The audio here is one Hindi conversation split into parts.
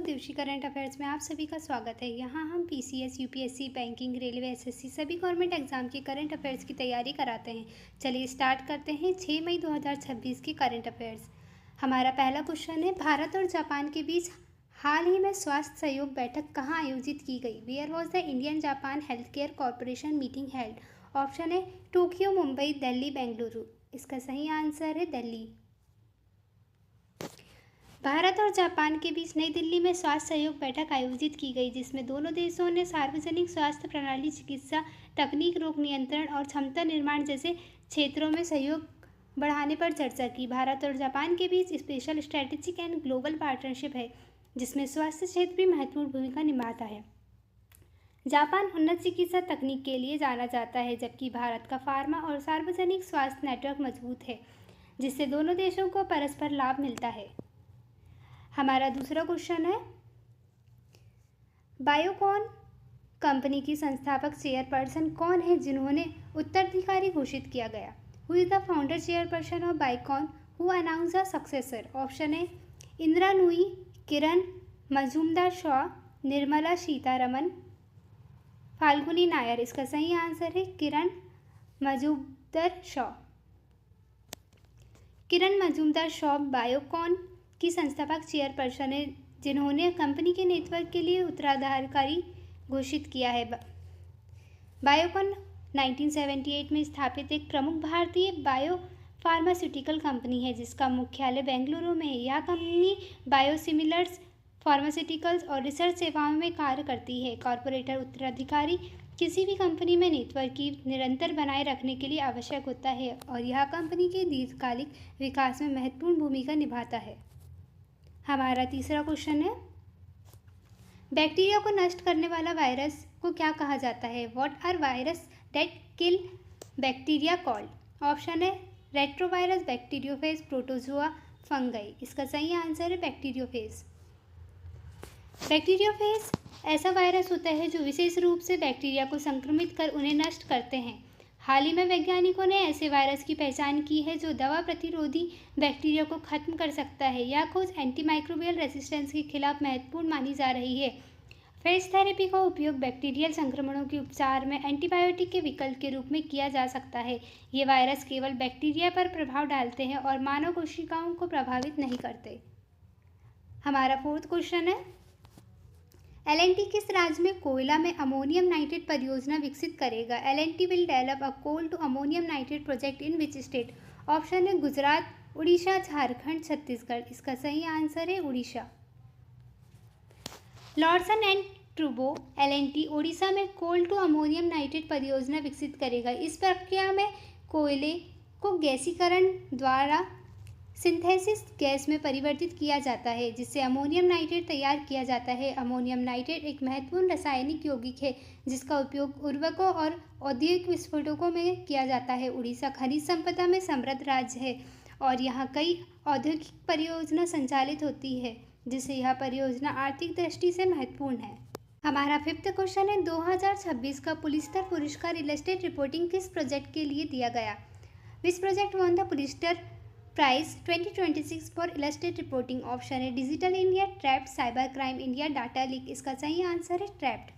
देवशी करंट अफेयर्स में आप सभी का स्वागत है। यहाँ हम PCS, UPSC, banking, railway, SSC सभी गवर्नमेंट एग्जाम की करंट अफेयर्स की तैयारी कराते हैं। चलिए स्टार्ट करते हैं 6 मई 2026 की करंट अफेयर्स। हमारा पहला क्वेश्चन है, भारत और जापान के बीच हाल ही में स्वास्थ्य सहयोग बैठक कहाँ आयोजित की गई? Where was the Indian Japan health care corporation meeting held? Option है टोक्यो, मुंबई, दिल्ली, बेंगलुरु। इसका सही आंसर है दिल्ली। भारत और जापान के बीच नई दिल्ली में स्वास्थ्य सहयोग बैठक आयोजित की गई, जिसमें दोनों देशों ने सार्वजनिक स्वास्थ्य प्रणाली, चिकित्सा तकनीक, रोग नियंत्रण और क्षमता निर्माण जैसे क्षेत्रों में सहयोग बढ़ाने पर चर्चा की। भारत और जापान के बीच special strategic and global partnership है, जिसमें स्वास्थ्य क्षेत्र भी महत्वपूर्ण भूमिका निभाता है। जापान उन्नत चिकित्सा तकनीक के लिए जाना जाता है, जबकि भारत का फार्मा और सार्वजनिक स्वास्थ्य नेटवर्क मजबूत है, जिससे दोनों देशों को परस्पर लाभ मिलता है। हमारा दूसरा क्वेश्चन है, बायोकॉन कंपनी की संस्थापक चेयरपर्सन कौन है जिन्होंने उत्तराधिकारी घोषित किया गया? Who is the founder chairperson of Biocon who announce the successor? Option है इंदिरा नूई, किरण मजूमदार शॉ, निर्मला सीतारमन, फाल्गुनी नायर। इसका सही आंसर है किरण मजूमदार शॉ। किरण मजूमदार शॉ बायोकॉन की संस्थापक चेयरपर्सन है, जिन्होंने कंपनी के नेटवर्क के लिए उत्तराधिकारी घोषित किया है। बायोकॉन 1978 में स्थापित एक प्रमुख भारतीय बायो फार्मास्यूटिकल कंपनी है, जिसका मुख्यालय बेंगलुरु में है। यह कंपनी बायोसिमिलर्स, फार्मास्यूटिकल्स और रिसर्च सेवाओं में कार्य करती है। कॉर्पोरेट उत्तराधिकारी किसी भी कंपनी में नेटवर्क की निरंतर बनाए रखने के लिए आवश्यक होता है, और यह कंपनी के दीर्घकालिक विकास में महत्वपूर्ण भूमिका निभाता है। हमारा तीसरा क्वेश्चन है, बैक्टीरिया को नष्ट करने वाला वायरस को क्या कहा जाता है? What are virus that kill bacteria called? Option है रेट्रोवायरस, बैक्टीरियोफेज, प्रोटोजोआ, फंगई। इसका सही आंसर है बैक्टीरियोफेज। बैक्टीरियोफेज ऐसा वायरस होता है जो विशेष रूप से बैक्टीरिया को संक्रमित कर उन्हें नष्ट करते हैं। हाल ही में वैज्ञानिकों ने ऐसे वायरस की पहचान की है जो दवा प्रतिरोधी बैक्टीरिया को खत्म कर सकता है। यह खोज एंटीमाइक्रोबियल रेजिस्टेंस के खिलाफ महत्वपूर्ण मानी जा रही है। फेज थेरेपी का उपयोग बैक्टीरियल संक्रमणों के उपचार में एंटीबायोटिक के विकल्प के रूप में किया जा सकता है। ये वायरस केवल बैक्टीरिया पर प्रभाव डालते हैं और मानव कोशिकाओं को प्रभावित नहीं करते। हमारा फोर्थ क्वेश्चन है, L&T किस राज्य में कोयला में अमोनियम नाइट्रेट परियोजना विकसित करेगा? L&T will develop a coal to ammonium nitrate project in which state? Option है गुजरात, उड़ीसा, झारखंड, छत्तीसगढ़। इसका सही आंसर है उड़ीसा। लॉर्सन एंड ट्रूबो L&T ओडिशा में कोल टू अमोनियम नाइट्रेट परियोजना विकसित करेगा। इस प्रक्रिया में कोयले को गैसीकरण द्वारा सिंथेसिस गैस में परिवर्तित किया जाता है, जिससे अमोनियम नाइट्रेट तैयार किया जाता है। अमोनियम नाइट्रेट एक महत्वपूर्ण रासायनिक यौगिक है, जिसका उपयोग उर्वरकों और औद्योगिक विस्फोटकों में किया जाता है। उड़ीसा खनिज संपदा में समृद्ध राज्य है और यहाँ कई औद्योगिक परियोजना संचालित होती है, जिससे यह परियोजना आर्थिक दृष्टि से महत्वपूर्ण है। हमारा फिफ्थ क्वेश्चन है, 2026 का पुलिस्टर पुरस्कार इलस्ट्रेट रिपोर्टिंग किस प्रोजेक्ट के लिए दिया गया? Which project won the Pulitzer prize 2026 for illustrate reporting? Option है digital India, trapped, cyber crime India, data leak. इसका सही आंसर है ट्रैप्ड।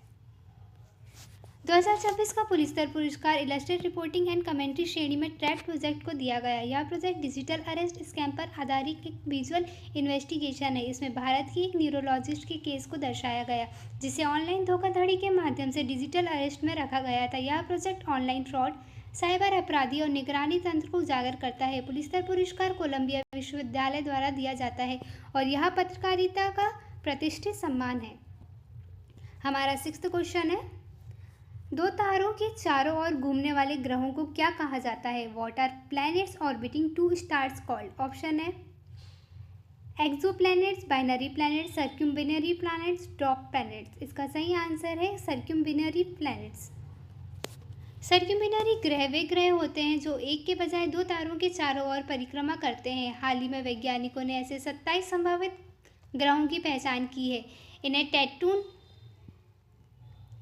2026 का पुलिस्टर पुरस्कार इलस्ट्रेट रिपोर्टिंग एंड कमेंट्री श्रेणी में ट्रैप्ड प्रोजेक्ट को दिया गया। यह प्रोजेक्ट डिजिटल अरेस्ट स्कैम पर आधारित एक विजुअल इन्वेस्टिगेशन है। इसमें भारत की एक न्यूरोलॉजिस्ट के केस को दर्शाया गया, जिसे ऑनलाइन धोखाधड़ी के माध्यम से डिजिटल अरेस्ट में रखा गया था। यह प्रोजेक्ट ऑनलाइन फ्रॉड, साइबर अपराधी और निगरानी तंत्र को उजागर करता है। पुलिस्टर पुरस्कार कोलंबिया विश्वविद्यालय द्वारा दिया जाता है और यह पत्रकारिता का प्रतिष्ठित सम्मान है। हमारा सिक्स्थ क्वेश्चन है, दो तारों के चारों ओर घूमने वाले ग्रहों को क्या कहा जाता है? What are planets orbiting two stars called? Option है exoplanets, binary planets, circumbinary planets, dwarf planets. इसका सही आंसर है सर्क्यूम्बिनरी प्लैनेट्स। सर्क्यूम्बिनरी ग्रह वे ग्रह होते हैं जो एक के बजाय दो तारों के चारों ओर परिक्रमा करते हैं। हाल ही में वैज्ञानिकों ने ऐसे 27 संभावित ग्रहों की पहचान की है। इन्हें टैटून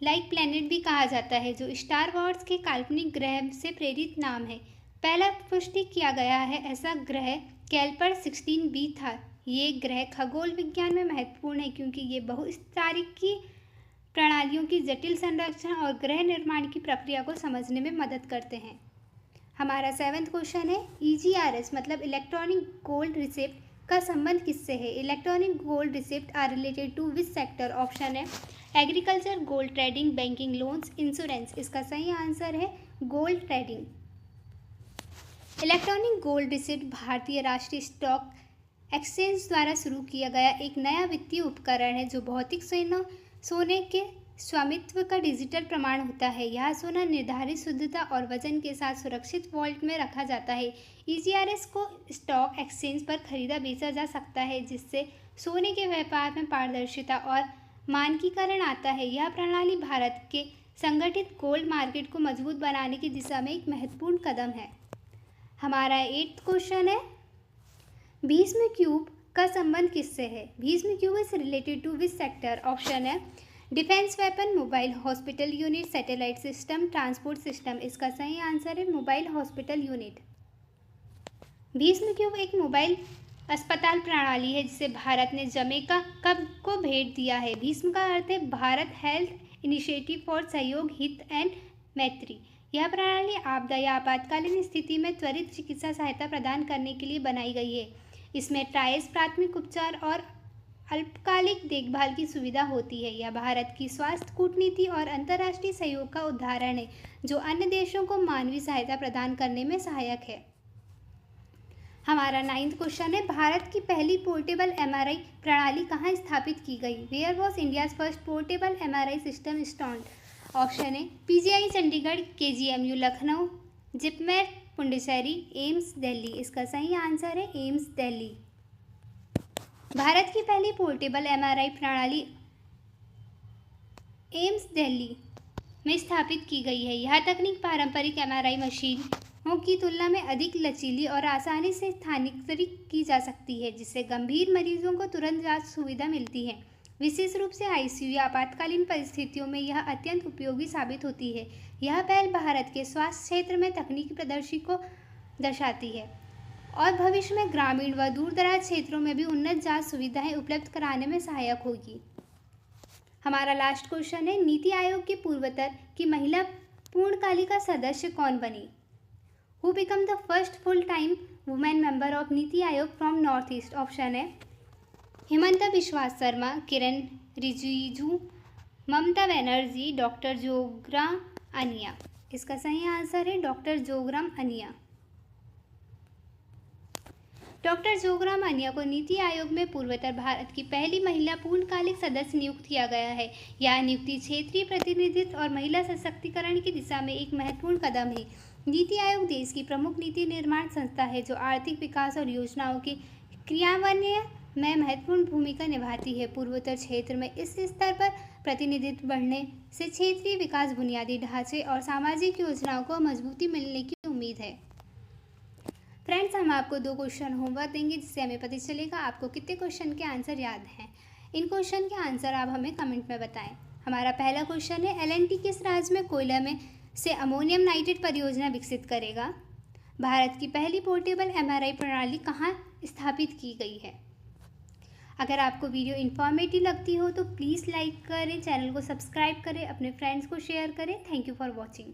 लाइक प्लैनेट भी कहा जाता है, जो स्टार वॉर्स के काल्पनिक ग्रह से प्रेरित नाम है। पहला पुष्टि किया गया है ऐसा ग्रह कैल्पर 16b था। ये ग्रह खगोल विज्ञान में महत्वपूर्ण है क्योंकि ये बहुस्तारिकी प्रणालियों की जटिल संरचना और ग्रह निर्माण की प्रक्रिया को समझने में मदद करते हैं। हमारा 7वां क्वेश्चन है EGRS मतलब इलेक्ट्रॉनिक गोल्ड रिसिप्ट का संबंध किससे है? Electronic gold receipt are related to which sector? Option है agriculture, gold trading, banking, loans, insurance. इसका सही आंसर है gold trading. Electronic gold receipt भारतीय राष्ट्रीय स्टॉक एक्सचेंज द्वारा शुरू किया गया एक नया वित्तीय उपकरण है जो भौतिक सोने के स्वामित्व का डिजिटल प्रमाण होता है। यह सोना निर्धारित शुद्धता और वजन के साथ सुरक्षित वॉल्ट में रखा जाता है। EGRS को स्टॉक एक्सचेंज पर खरीदा बेचा जा सकता है जिससे सोने के व्यापार में पारदर्शिता और मानकीकरण आता है। यह प्रणाली भारत के संगठित गोल्ड मार्केट को मजबूत बनाने की दिशा में एक महत्वपूर्ण कदम है। हमारा 8वां क्वेश्चन है भीष्म क्यूब का संबंध किससे है? Bhishma cube is related to which sector? Option है defence weapon, mobile hospital unit, satellite system, transport system. इसका सही आंसर है mobile hospital unit. Bhishma cube एक मोबाइल अस्पताल प्रणाली है जिसे भारत ने जमैका को भेंट दिया है। भीष्म का अर्थ है भारत हेल्थ इनिशिएटिव फॉर सहयोग, हित एंड मैत्री। यह प्रणाली आपदा या आपातकालीन स्थिति में त्वरित चिकित्सा सहायता प्रदान करने के लिए बनाई गई है। इसमें ट्रायल्स, प्राथमिक उपचार और अल्पकालिक देखभाल की सुविधा होती है। यह भारत की स्वास्थ्य कूटनीति और अंतर्राष्ट्रीय सहयोग का उदाहरण है जो अन्य देशों को मानवीय सहायता प्रदान करने में सहायक है। हमारा 9वां क्वेश्चन है भारत की पहली पोर्टेबल MRI प्रणाली कहाँ स्थापित की गई? Where was India's first portable MRI system installed? Option है PGI Chandigarh, KGMU Lucknow, JIPMER Puducherry, AIIMS Delhi. इसका सही आंसर है एम्स दिल्ली। भारत की पहली पोर्टेबल MRI प्रणाली एम्स दिल्ली में स्थापित की गई है। यह तकनीक पारंपरिक MRI मशीनों की तुलना में अधिक लचीली और आसानी से स्थानांतरित की जा सकती है जिससे गंभीर मरीजों को तुरंत जांच सुविधा मिलती है। विशेष रूप से ICU या आपातकालीन परिस्थितियों में यह अत्यंत उपयोगी साबित होती है। यह पहल भारत के स्वास्थ्य क्षेत्र में तकनीकी प्रदर्शन को दर्शाती है और भविष्य में ग्रामीण व दूरदराज क्षेत्रों में भी उन्नत जांच सुविधाएं उपलब्ध कराने में सहायक होगी। हमारा लास्ट क्वेश्चन है नीति आयोग के पूर्वोत्तर की महिला पूर्णकालिका सदस्य कौन बनी? Who become the first full time women member of NITI Aayog from north east? Option है हिमंता बिश्वा शर्मा, किरण रिजिजू, ममता बनर्जी, डॉक्टर जोग्राम अनिया। इसका सही आंसर है डॉक्टर जोग्राम अनिया। डॉक्टर जोग्राम अनिया को नीति आयोग में पूर्वोत्तर भारत की पहली महिला पूर्णकालिक सदस्य नियुक्त किया गया है। यह नियुक्ति क्षेत्रीय प्रतिनिधित्व और महिला सशक्तिकरण की दिशा में एक महत्वपूर्ण कदम है। नीति आयोग देश की प्रमुख नीति निर्माण संस्था है जो आर्थिक विकास और योजनाओं के क्रियान्वयन में महत्वपूर्ण भूमिका निभाती है। पूर्वोत्तर क्षेत्र में इस स्तर पर प्रतिनिधित्व बढ़ने से क्षेत्रीय विकास, बुनियादी ढांचे और सामाजिक योजनाओं को मजबूती मिलने की उम्मीद है। फ्रेंड्स, हम आपको 2 क्वेश्चन होमवर्क देंगे जिससे हमें पता चलेगा आपको कितने क्वेश्चन के आंसर याद हैं। इन क्वेश्चन के आंसर आप हमें कमेंट में बताएं। हमारा पहला क्वेश्चन है L&T किस राज्य में कोयला में से अमोनियम नाइट्रेट परियोजना विकसित करेगा? भारत की पहली पोर्टेबल MRI प्रणाली कहाँ स्थापित की गई है? अगर आपको वीडियो इन्फॉर्मेटिव लगती हो तो प्लीज़ लाइक करें, चैनल को सब्सक्राइब करें, अपने फ्रेंड्स को शेयर करें। Thank you for watching.